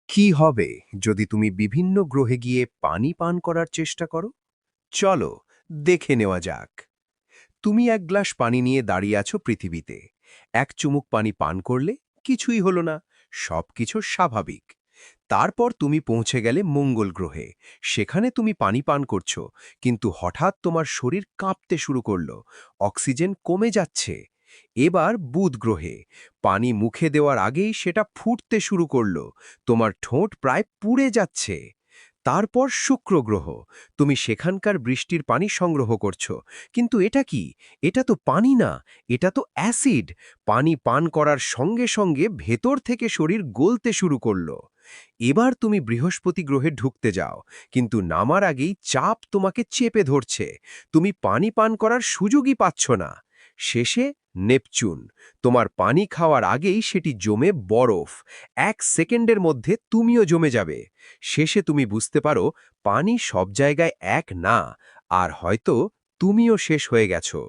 কি হবে যদি তুমি বিভিন্ন গ্রহে গিয়ে পানি পান করার চেষ্টা করো? চলো দেখে নেওয়া যাক। তুমি এক গ্লাস পানি নিয়ে দাঁড়িয়ে আছো পৃথিবীতে। এক চুমুক পানি পান করলে কিছুই হলো না, সবকিছু স্বাভাবিক। তারপর তুমি পৌঁছে গেলে মঙ্গল গ্রহে। সেখানে তুমি পানি পান করছো, কিন্তু হঠাৎ তোমার শরীর কাঁপতে শুরু করলো, অক্সিজেন কমে যাচ্ছে। এবার বুধ গ্রহে পানি মুখে দেওয়ার আগেই সেটা ফুটতে শুরু করলো, তোমার ঠোঁট প্রায় পুড়ে যাচ্ছে। তারপর শুক্র গ্রহ, তুমি সেখানকার বৃষ্টির পানি সংগ্রহ করছো, কিন্তু এটা কি? এটা তো পানি না, এটা তো অ্যাসিড। পানি পান করার সঙ্গে সঙ্গে ভেতর থেকে শরীর গলতে শুরু করলো। এবার তুমি বৃহস্পতি গ্রহে ঢুকতে যাও, কিন্তু নামার আগেই চাপ তোমাকে চেপে ধরছে, তুমি পানি পান করার সুযোগই পাচ্ছ না। শেষে নেপচুন, তোমার পানি খাওয়ার আগেই সেটি জমে বরফ। 1 সেকেন্ডের মধ্যে তুমিও জমে যাবে। শেষে তুমি বুঝতে পারো পানি সব জায়গায় এক না, আর হয়তো তুমিও শেষ হয়ে গেছো।